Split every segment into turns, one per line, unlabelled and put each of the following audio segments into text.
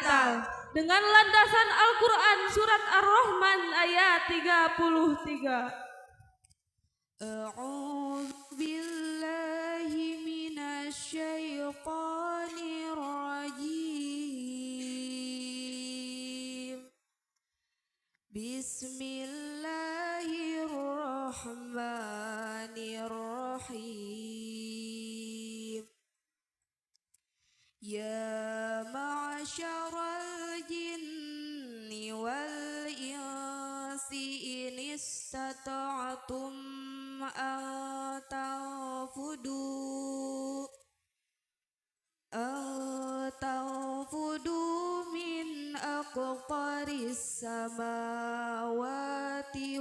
digital dengan landasan Al-Quran surat Ar-Rahman ayat 33.
A'udzu billahi minasyaitonir rajim. Bismillahirrahmanirrahim. Ya ma'asyaral jinni wal insi in istata'tum an tanfudu min aqtaris samawati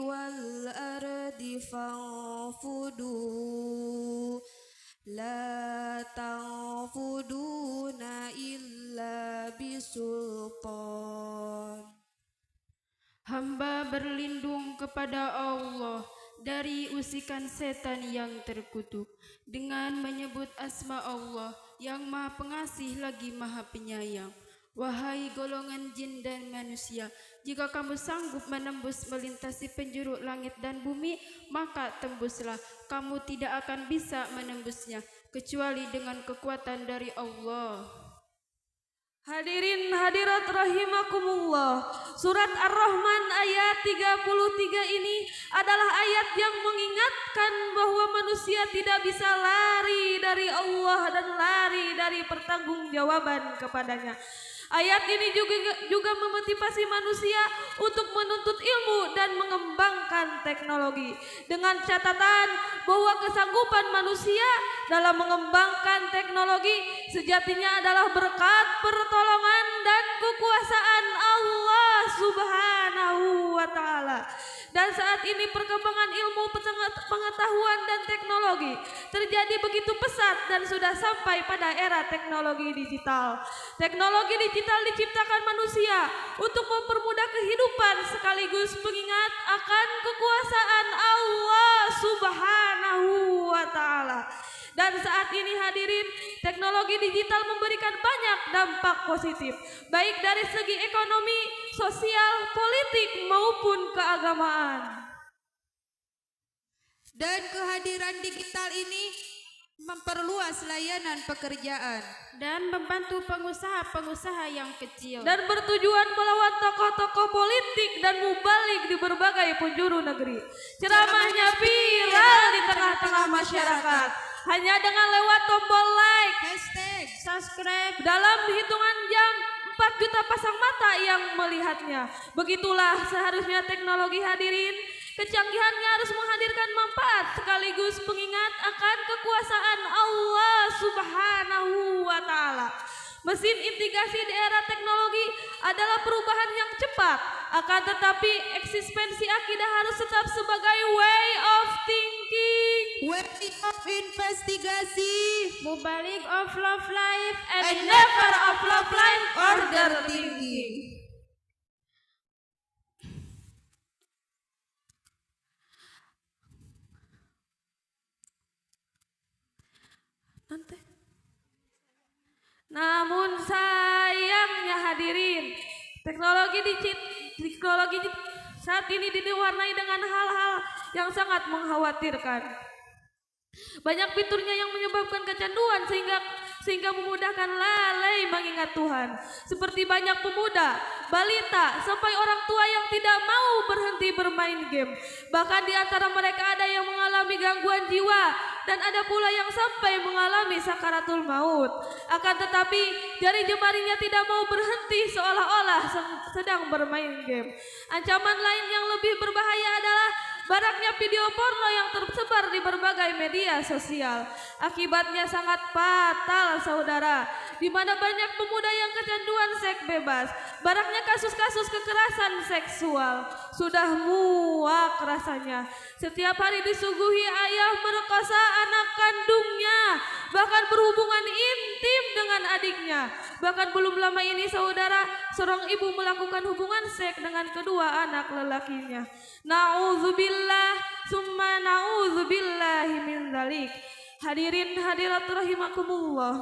wal ardi fanfudu la tanfuduna illa bisultan.
Hamba berlindung kepada Allah dari usikan setan yang terkutuk dengan menyebut asma Allah yang Maha Pengasih lagi Maha Penyayang. Wahai golongan jin dan manusia, jika kamu sanggup menembus melintasi penjuru langit dan bumi, maka tembuslah. Kamu tidak akan bisa menembusnya kecuali dengan kekuatan dari Allah.
Hadirin hadirat rahimakumullah, surat Ar-Rahman ayat 33 ini adalah ayat yang mengingatkan bahwa manusia tidak bisa lari dari Allah dan lari dari pertanggungjawaban kepadanya. Ayat ini juga memotivasi manusia untuk menuntut ilmu dan mengembangkan teknologi dengan catatan bahwa kesanggupan manusia dalam mengembangkan teknologi sejatinya adalah berkat pertolongan dan kekuasaan Allah Subhanahu wa Ta'ala. Dan saat ini perkembangan ilmu pengetahuan dan teknologi terjadi begitu pesat dan sudah sampai pada era teknologi digital. Teknologi digital diciptakan manusia untuk mempermudah kehidupan sekaligus pengingat akan kekuasaan Allah Subhanahu wa Ta'ala. Dan saat ini hadirin, teknologi digital memberikan banyak dampak positif, baik dari segi ekonomi, sosial, politik maupun keagamaan.
Dan kehadiran digital ini memperluas layanan pekerjaan
dan membantu pengusaha-pengusaha yang kecil
dan bertujuan melawan tokoh-tokoh politik dan mubalik di berbagai penjuru negeri. Ceramahnya viral di tengah-tengah masyarakat hanya dengan lewat tombol like,
hashtag,
subscribe.
Dalam hitungan jam 4 juta pasang mata yang melihatnya. Begitulah seharusnya teknologi hadirin. Kecanggihannya harus menghadirkan manfaat sekaligus pengingat akan kekuasaan Allah Subhanahu wa Ta'ala. Mesin integrasi di era teknologi adalah perubahan yang cepat, akan tetapi eksistensi akidah harus tetap sebagai way of thinking,
way of investigasi,
mubalik of love life,
and never of love life order thinking. Namun sayangnya hadirin, teknologi saat ini diwarnai dengan hal-hal yang sangat mengkhawatirkan. Banyak fiturnya yang menyebabkan kecanduan sehingga memudahkan lalai mengingat Tuhan. Seperti banyak pemuda, balita, sampai orang tua yang tidak mau berhenti bermain game. Bahkan di antara mereka ada yang mengalami gangguan jiwa dan ada pula yang sampai mengalami sakaratul maut. Akan tetapi jari jemarinya tidak mau berhenti seolah-olah sedang bermain game. Ancaman lain yang lebih berbahaya adalah baraknya video porno yang tersebar di berbagai media sosial. Akibatnya sangat fatal saudara, di mana banyak pemuda yang kecanduan seks bebas. Baraknya kasus-kasus kekerasan seksual. Sudah muak rasanya. Setiap hari disuguhi ayah merkosa anak kandungnya, bahkan berhubungan intim dengan adiknya. Bahkan belum lama ini saudara, seorang ibu melakukan hubungan seks dengan kedua anak lelakinya. Na'udzubillah summa na'udzubillahi min dzalik. Hadirin hadirat rahimakumullah.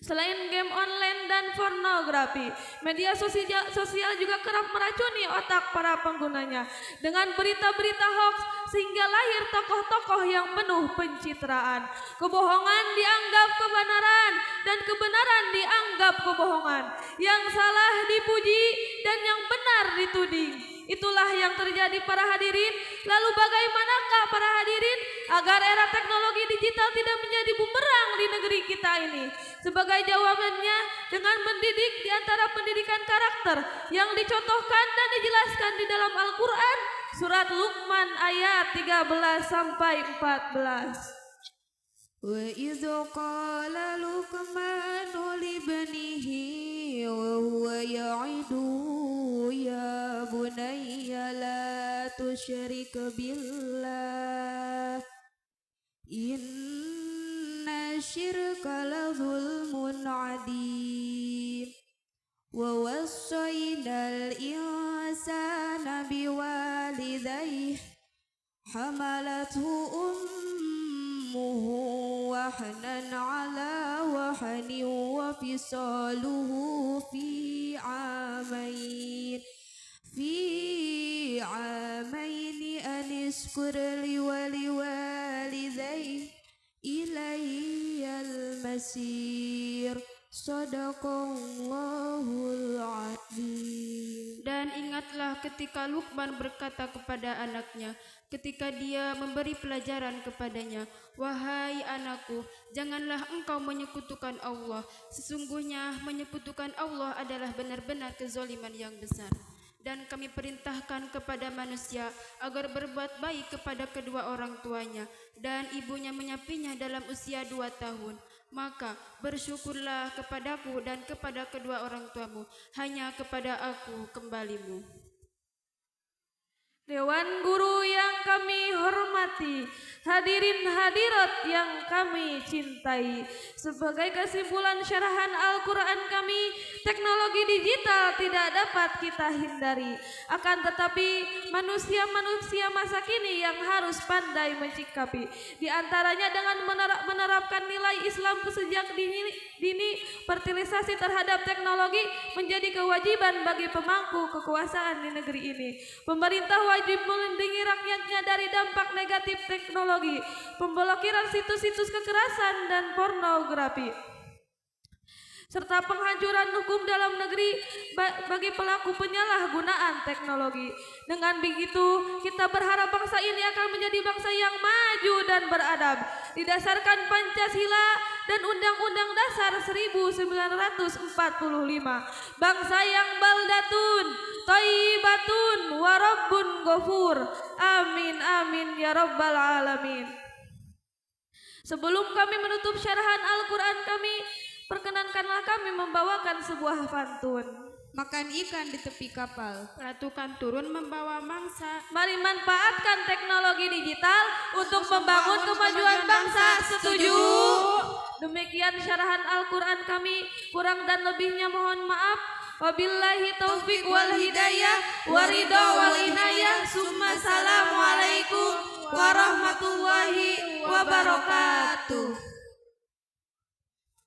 Selain game online dan pornografi, media sosial juga kerap meracuni otak para penggunanya dengan berita-berita hoax sehingga lahir tokoh-tokoh yang penuh pencitraan. Kebohongan dianggap kebenaran dan kebenaran dianggap kebohongan. Yang salah dipuji dan yang benar dituding. Itulah yang terjadi para hadirin. Lalu bagaimanakah para hadirin agar era teknologi digital tidak menjadi bumerang di negeri kita ini? Sebagai jawabannya dengan mendidik di antara pendidikan karakter yang dicontohkan dan dijelaskan di dalam Al-Quran surat Luqman ayat 13 sampai 14.
وَإِذْ قَالَ لُقْمَانُ لِابْنِهِ وَهُوَ يَعِظُهُ يَا بُنَيَّ لَا تُشْرِكْ بِاللَّهِ إِنَّ الشِّرْكَ لَظُلْمٌ عَظِيمٌ وَوَصَّيْنَا الْإِنسَانَ بِوَالِدَيْهِ حَمَلَتْهُ أُمُّهُ وهنا على وهن وفصاله في عامين أن اشكر لي ولوالديك إلي المصير Sadaqallahul Azim.
Dan ingatlah ketika Luqman berkata kepada anaknya, ketika dia memberi pelajaran kepadanya, wahai anakku, janganlah engkau menyekutukan Allah. Sesungguhnya menyekutukan Allah adalah benar-benar kezaliman yang besar. Dan kami perintahkan kepada manusia agar berbuat baik kepada kedua orang tuanya, dan ibunya menyapinya dalam usia 2 tahun. Maka bersyukurlah kepadaku dan kepada kedua orang tuamu, hanya kepada aku kembalimu.
Dewan Guru yang kami hormati, hadirin hadirat yang kami cintai, sebagai kesimpulan syarahan Al-Quran kami, teknologi digital tidak dapat kita hindari. Akan tetapi manusia-manusia masa kini yang harus pandai mencikapi, di antaranya dengan menerapkan nilai Islam sejak dini. Fertilisasi terhadap teknologi menjadi kewajiban bagi pemangku kekuasaan di negeri ini. Pemerintah wajib melindungi rakyatnya dari dampak negatif teknologi, pemblokiran situs-situs kekerasan dan pornografi, serta penghancuran hukum dalam negeri bagi pelaku penyalahgunaan teknologi. Dengan begitu, kita berharap bangsa ini akan menjadi bangsa yang maju dan beradab, didasarkan Pancasila dan Undang-Undang Dasar 1945. Bangsa yang baldatun, thayyibatun, wa rabbun ghafur. Amin amin ya rabbal alamin. Sebelum kami menutup syarahan Al-Quran kami, perkenankanlah kami membawakan sebuah pantun.
Makan ikan di tepi kapal,
Ratukan turun membawa mangsa.
Mari manfaatkan teknologi digital untuk membangun kemajuan bangsa. Setuju? Demikian syarahan Al-Quran kami, kurang dan lebihnya mohon maaf. Wabillahi taufiq wal hidayah, waridho wal inayah. Summa assalamualaikum warahmatullahi wabarakatuh.